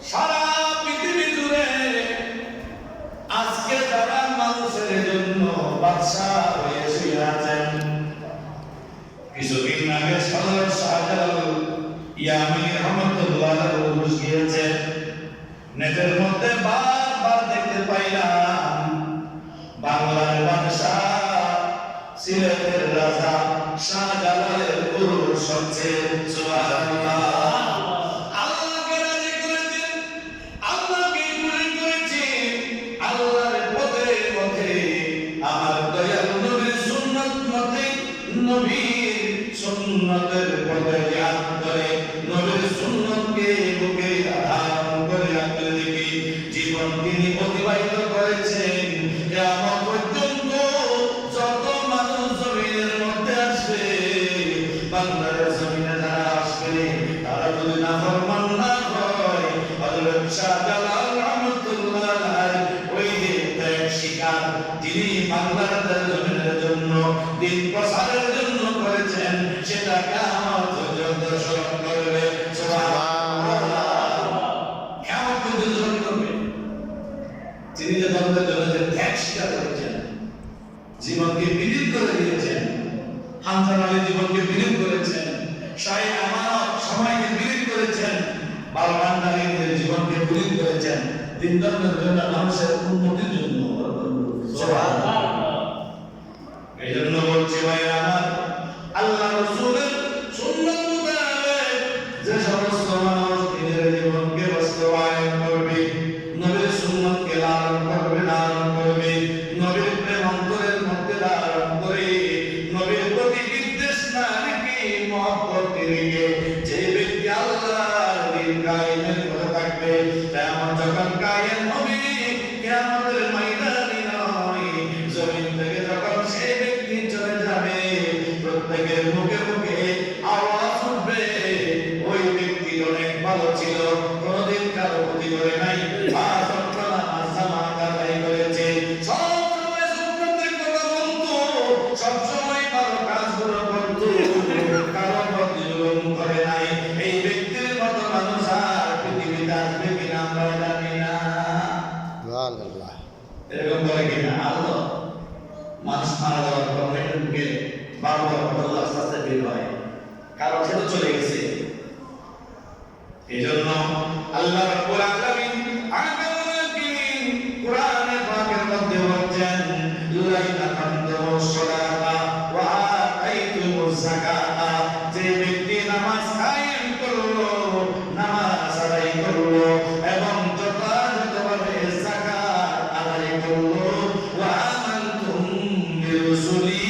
সারা পৃথিবী জুড়ে আজকে যারা মানুষের জন্য বাদশা হয়ে শুয়ে আছেন, কিছুদিন আগে সদর শাহজালাল ইয়ামিনী রহমতুল্লাহ উরুস গিয়েছে। নেটের মধ্যে বারবার দেখতে পাইলাম বাংলার বাদশা সিলেটের রাজা শাহজালালের উরুস হচ্ছে। সুবহানাল্লাহ। নবীর সুন্নতের পথে ইয়াদ করে নবীর সুন্নতকে বুকে ধারণ করে আপনি দেখি জীবন তিনি অতিবাহিত করেছেন। কিয়ামত পর্যন্ত যত মানুষ জমিনের মধ্যে আসবে, বাংলার জমিনে যারা আসবে, তারা যদি নাফরমান না হয়, হযরত শাহজালাল রহমাতুল্লাহ আলাইহি ওই যে ত্যাগ শিকার তিনি বাংলার জমিনের জন্য দিন প্রসারের জন্য করেছেন, সেটা কিয়ামত পর্যন্ত স্মরণ করবে। সুবহানাল্লাহ। কিয়ামত পর্যন্ত স্মরণ করবে। তিনি যে ধর্মের জন্য যে ত্যাগ স্বীকার করেছেন, জীবনকে বিলীন করে দিয়েছেন, হামজা আলী জীবনকে বিলীন করেছেন, শাহ আমানত সময়কে বিলীন করেছেন, বালবান্দারী জীবনকে বিলীন করেছেন, দিন ধর্মের জন্য মানুষের উন্নতির জন্য। সুবহানাল্লাহ। এই জন্য বলছি ভাই আমার, আল্লাহ রাসূলের সুন্নাত মোতাবেক যে সমস্ত মানুষ নিজের জীবনকে বাস্তবায়ন করবে, নবীর সুন্নাতকে লালন করবে, লালন করবে, নবীর প্রেম অন্তরের মধ্যে লালন করে, নবীর প্রতি বিদ্বেষ না রেখে মহব্বত রেখে যে ব্যক্তি আল্লাহর দিন কায়েমের করে থাকবে, কিয়ামত যখন কায়েম হবে, কিয়ামতের ময়দানে নয়, জমিন থেকে যখন সেই ব্যক্তি চলে যাবে, প্রত্যেকের মুখে মুখে আওয়াজ উঠবে, ওই ব্যক্তি অনেক ভালো ছিল, কোনদিন কারো ক্ষতি করে নাই, পাঁচ ওয়াক্ত নামাজ জামাত আদায় করেছে, সবসময় সুন্নতের কথা বলতো, সবসময় ভালো কাজগুলো করতো, কারো প্রতি জুলুম করে নাই। এই ব্যক্তির মতো মানুষ আর পৃথিবীতে আসবে কিনা আমরা জানি না। এরকম করে কিনা আল্লাহ মানুষ মারা যাওয়ার পর মেয়েকে 12টা বদল আস্তে আস্তে বের হয়, কারণ সে তো চলে গেছে। এই জন্য আল্লাহ রাব্বুল আলামিন কোরআনে পাকের মধ্যে বলেন, লাইনা কামতুমুস সালাতা ওয়া আতাইতুমুজ যাকাতা, যে ব্যক্তি নামাজ কায়েম করলো, নামাজ আদায় করলো এবং যথাযথভাবে যাকাত আদায় করলো, ওয়া আমানতুম বিরুসুলি,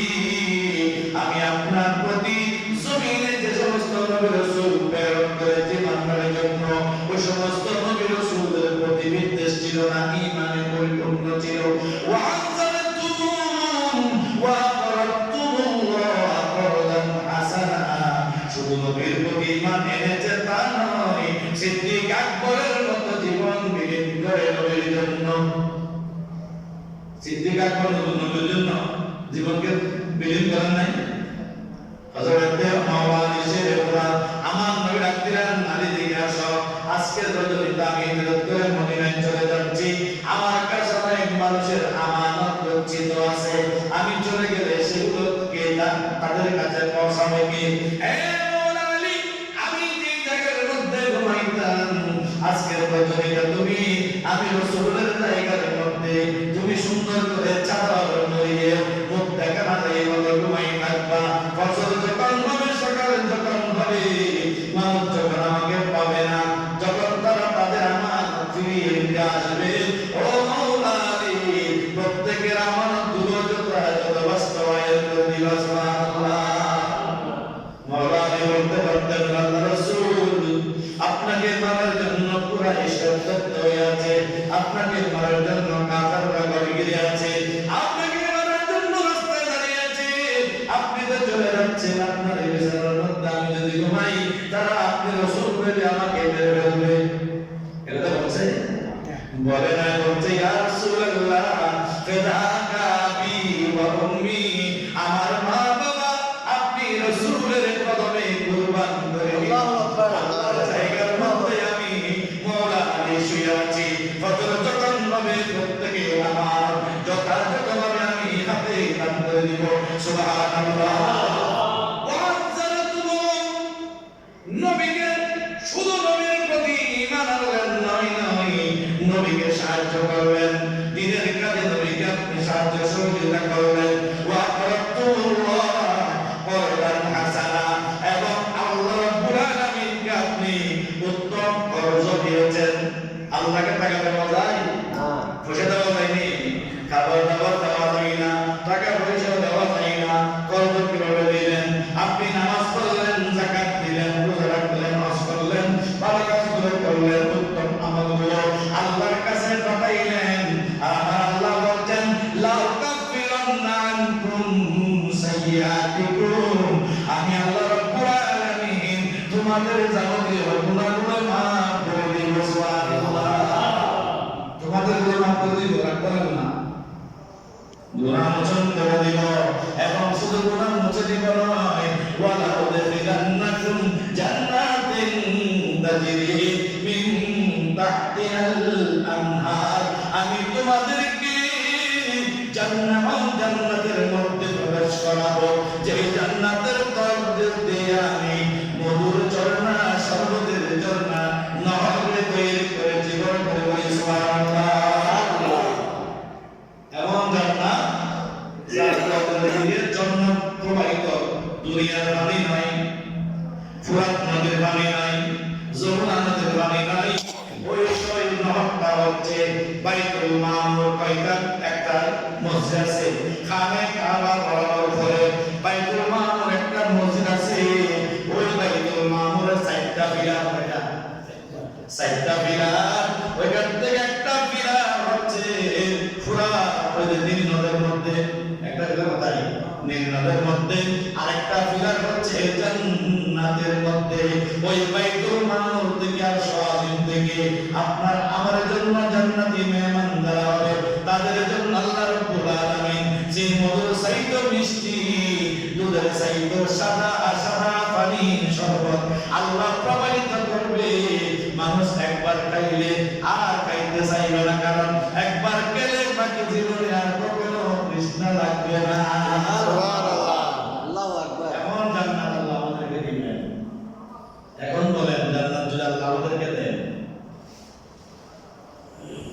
আমি আপনার প্রতি জমিনে যে সমস্ত নবী রাসূল প্রেরণ করেছি বান্দার জন্য, ওই সমস্ত নবী রাসূলদের প্রতি বিদ্বেষ ছিল না, ঈমানে পরিপূর্ণ ছিল। ওয়া আনজালতুম ওয়া আকরাতুল্লাহ করদান হাসানা, শুধু নবীর প্রতি ঈমান এনেছে তা নয়, সিদ্দিক আকবরের মতো জীবন বিলীন করে নবীর জন্য। সিদ্দিক আকবর নবীর জন্য জীবনকে বিলীন করেন নাই। হযরত মাওলানা শেখরা আমার নবী ডাক দিলেন, আলী দিকে আসো, আজকের রজনীতে আমি হিজরত করে মদিনায় চলে যাচ্ছি, আমার কাছে অনেক মানুষের আমানত গচ্ছিত আছে, আমি চলে গেলে সেগুলোকে তাদের কাছে পৌঁছাবে কি? মাওলানা আলী, আমি যে জায়গার মধ্যে ঘুমাইতাম, আজকের রজনীতে তুমি আমি রাসূলের জায়গার মধ্যে তুমি সুন্দর করে চাদর মুড়িয়ে মুখ দেখা না দিয়ে ঘুমাই থাকবা। ফজর যখন হবে, সকাল যখন হবে, মানুষ যখন আমাকে পাবে না, যখন তারা তাদের আমানত ফিরিয়ে নিতে আসবে, ও মাওলানা আলী, প্রত্যেকের আমানত যত বাস্তবায়ন করে দিবা। সুবহানাল্লাহ। মাওলানা আলী বলতে পারতেন, আল্লাহ রাসূল আপনাকে মারার জন্য কুরাইশ সত্য আছে, আপনাকে মারার জন্য কাফেররা ঘরে ঘিরে আছে, আপনাকে মারার জন্য রাস্তায় দাঁড়িয়ে আছে, আপনি তো চলে যাচ্ছেন, আপনার এই বিছানার মধ্যে আমি যদি ঘুমাই, তারা আপনি রাসূল বলে আমাকে মেরে ফেলবে। এটা বলছে, বলে না, বলছে ইয়া রাসূলুল্লাহ ফিদাকা বি ওয়া উম্মি, আমার মা বাবা আপনি রাসূলের কদমে সুবহানাল্লাহ। নবীকে শুধু নবীর প্রতি ঈমান আনলেন নয়, নবীকে সাহায্য করলেন, দ্বীনের কাজে নবীকে আপনি সাহায্য সহযোগিতা করলেন। ওয়া আকরাতুল্লাহ করদান হাসানা, এবং আল্লাহ রাব্বুল আলামিনকে আপনি উত্তম কর্জ দিয়েছেন। আল্লাহকে টাকা দেওয়া যায় না, পয়সা দেওয়া যায়নি, খাবার দাবার দেওয়া যায় না, টাকা পয়সা দেওয়া যায় না, কর্জ কিভাবে দিলেন? আপনি নামাজ পড়লেন, যাকাত দিলেন, রোজা রাখলেন, হজ করলেন, ভালো কাজগুলো করলেন, উত্তম আমলগুলো আল্লাহর কাছে পাঠাইলেন। আর আমার আল্লাহ বলছেন লা উকাফিরান্না আনকুম সাইয়্যাতিকুম, আমি আল্লাহ রাব্বুল আলামিন তোমাদের যাবতীয় গুনাহগুলো মাফ করে দিব। সুবহানাল্লাহ। তোমাদের গুনাহ মাফ করে দিব, রাখবেন না, গুনাহ মোচন করে দিব। এবং শুধু গুনাহ মুছে দিব নয়, ওয়ালা উদখিলান্নাকুম জান্নাতিন তাজরি মিন তাহতিহাল আনহার, আমি তোমাদেরকে জান্নাতের মধ্যে প্রবেশ করাবো, যে জান্নাতের তরফ দিয়ে আমি মধুর ঝর্ণা, শরবতের ঝর্ণা, নহর তৈরি করে জীবন করবো। সুবহানাল্লাহ। এমন জান্নাত যার তরফের জন্য প্রবাহিত দুনিয়ার পানি নাই, ফুরাত নদীর পানি নাই, যমুনা নদীর পানি নাই, ওই নহরটা হচ্ছে বাইতুল মামুর। কয়টা? একটা মসজিদ আছে, খানে কাবা বরাবর করে বাইতুল মামুর একটা মসজিদ আছে। ওই বাইতুল মামুরের 4টা পিলার, কয়টা? 4টা পিলার। ওইখান থেকে একটা পিলার হচ্ছে ফুরাত, ওই যে নীল নদের মধ্যে একটা পিলার, কোথায়? নীল নদের মধ্যে। আরেকটা পিলার হচ্ছে জান্নাতের মধ্যে। ওই বাইতুল মামুর থেকে আর শাওয়াজিন থেকে আপনার আমার জন্য জান্নাতি মেহমান দেওয়া হবে। তাদের জন্য আল্লাহ রাব্বুল আলামিন যে মধুর চাইতো মিষ্টি, দুধের চাইতো সাদা সাদা পানি শরবত আল্লাহ প্রবাহিত করবে। মানুষ একবার খাইলে আর খাইতে চাইবে না, কারণ একবার খেলে বাকি জীবনে আর কখনো তৃষ্ণা লাগবে না। সুবহানাল্লাহ, আল্লাহু আকবার। এমন জান্নাত আল্লাহ আমাদেরকে দিবেন। এখন বলেন, জান্নাত যদি আল্লাহ আমাদেরকে দেন,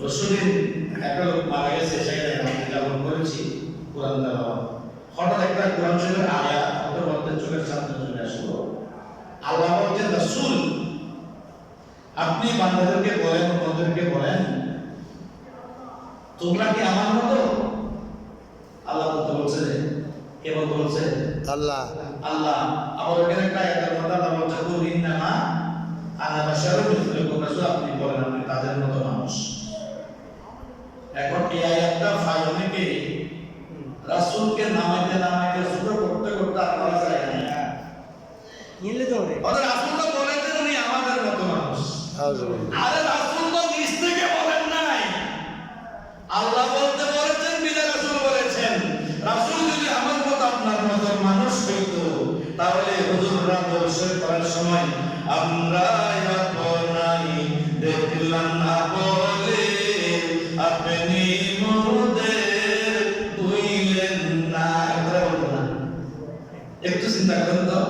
রসুলের একটা লোক মারা গেছে, সেখানে আমি যেমন করেছি কোরআন তেলাওয়াত, হঠাৎ একটা কোরআন শরীফের আয়াত ওদের মধ্যে চোখের সামনে চলে আসলো। আল্লাহ বলছেন, রাসূল আপনি বান্দাদেরকে বলেন, ওদেরকে বলেন, তোমরা কি আমার মতো? আল্লাহ বলতে বলছে, কে বলতে বলছে? আল্লাহ। আল্লাহ আবার ওখানে একটা আয়াতের মধ্যে আল্লাহ বলছে, কুল ইন্নামা আনা বাশারুন মিসলুকুম, রাসূল আপনি বলেন আপনি তাদের মতো মানুষ। এখন এই আয়াতটা ফাইলে কি রাসূলকে নামাইতে নামাইতে শুরু করতে করতে আপনারা যায় না, নিলে তো হবে। ওদের রাসূল তো বলেছেন উনি আমাদের মতো মানুষ। আরে রাসূল তো নিজ থেকে বলেন নাই, আল্লাহ বলতে বলেছেন, বিনা রাসূল বলেছেন। রাসূল যদি আমার মতো আপনার মতো মানুষ হইতো, তাহলে হুজুররা দর্শন করার সময় আমরা আপনাই দেখলাম না বলে আপনি মোদের বুঝলেন না, কথা বলবো না। একটু চিন্তা করেন তো,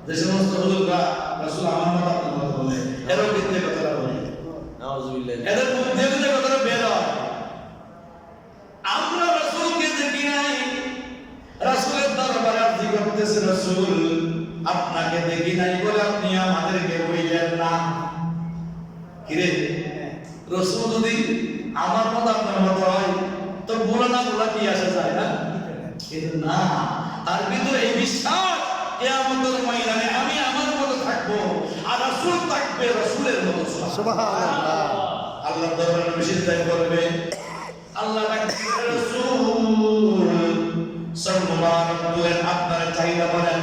যে সমস্ত হুজুররা রাসূল আমার মতো আপনার মতো বলে, এরও বিদ্যে কথাটা বলে, নাউযুবিল্লাহ, এদের বুদ্ধি বুদ্ধি কথাটা বের হয়। আমরা রাসূলকে দেখি নাই, রাসূলের দরবারে আরজি করতেছে, রাসূল আপনাকে দেখি নাই বলে আপনি আমাদেরকে বললেন না। কিরে রাসূল যদি আমার মত আপনার মত হয় তো বলে না বলা কি আসে যায় না? কিন্তু না, তার ভিতরে এই বিশ্বাস, কিয়ামতের ময়দানে আমি আমার মতো থাকবো আর রাসূল থাকবে রাসূলের মতো। সুবহানাল্লাহ। আল্লাহ দরবারে বেশি দান করবে, আল্লাহ রাখবে রাসূল সাল্লাল্লাহু আলাইহি আপনার চাহিদা বলেন,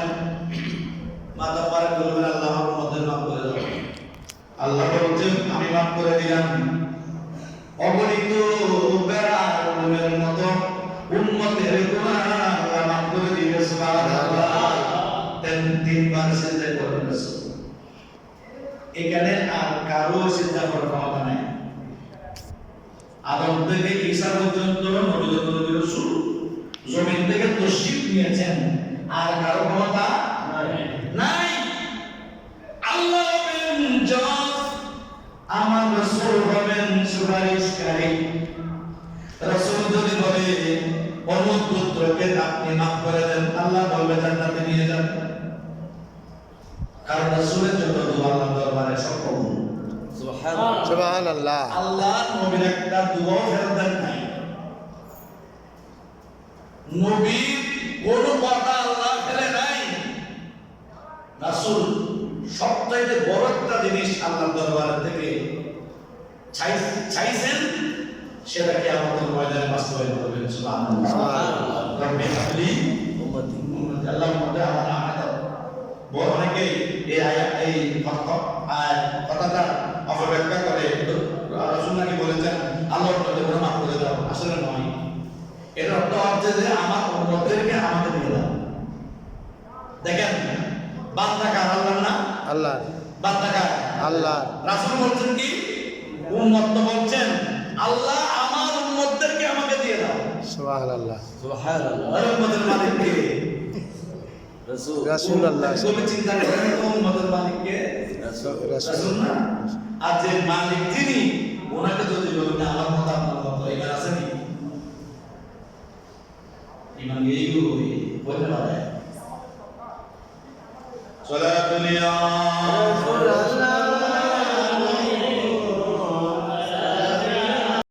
মাথা পার করবেন, আল্লাহ আমার মধ্যে মাফ করে দেবেন। আল্লাহ বলছেন আমি মাফ করে দিলাম। অগণিত বেড়ার মতো উম্মতের গুনাহ আল্লাহ মাফ করে দিবে। সুবহানাল্লাহ। তিনবার সিজদা করবেন রাসূল। এখানে আর কারো সিজদা করার ক্ষমতা নাই। আদম থেকে ঈসা পর্যন্ত নবী রাসূল জমিন থেকে তশরীফ নিয়েছেন, আর কারো ক্ষমতা নাই। আল্লাহ হবেন জজ, আমার রাসূল হবেন সুপারিশকারী। রাসূল যদি বলে অমুক পুত্রকে আপনি মাফ করে দেন, আল্লাহ বলবে জান্নাতে নিয়ে যান। কারণ রাসূলের জন্য দোয়া আল্লাহর দরবারে সব কবুল। সুবহানাল্লাহ। আল্লাহ নবীর একটা দোয়া ফেরত দেন নাই। নবীর কোন কথা আল্লাহ ফেলে নাই। রাসূল সবচাইতে বড় একটা জিনিস আল্লাহর দরবার থেকে চাইছেন, সেটাকে আমাদের ময়দানে বাস্তবায়ন করবেন। সুবহানাল্লাহ। রব্বি হাবলি উম্মতি, আল্লাহর মধ্যে আমার আয়াত বড় অনেকে এই আয়াত এই কথাটা অপব্যাখ্যা করে। রাসূল নাকি বলেছেন আল্লাহর মধ্যে গুনাহ মাফ করে দাও, আসলে নয়। এর অর্থ হচ্ছে যে আমার উম্মতদেরকে আমাকে দিয়ে দাও। দেখেন বান্দা কার? আল্লাহ না? আল্লাহ। বান্দা কার? আল্লাহ। রাসূল বলছেন কি? উম্মত তো বলছেন আল্লাহ আমার উম্মতদেরকে আমাকে দিয়ে দাও। সুবহানাল্লাহ। আর উম্মতের মালিক কে? রাসূলুল্লাহ। তুমি চিন্তা করেন তো উম্মতের মালিক কে? রাসূল না? আর যে মালিক যিনি, ওনাকে যদি বলেন না আমার মত আপনার মত, এখানে আছে নি? ইমান এইগুলো বলতে পারে।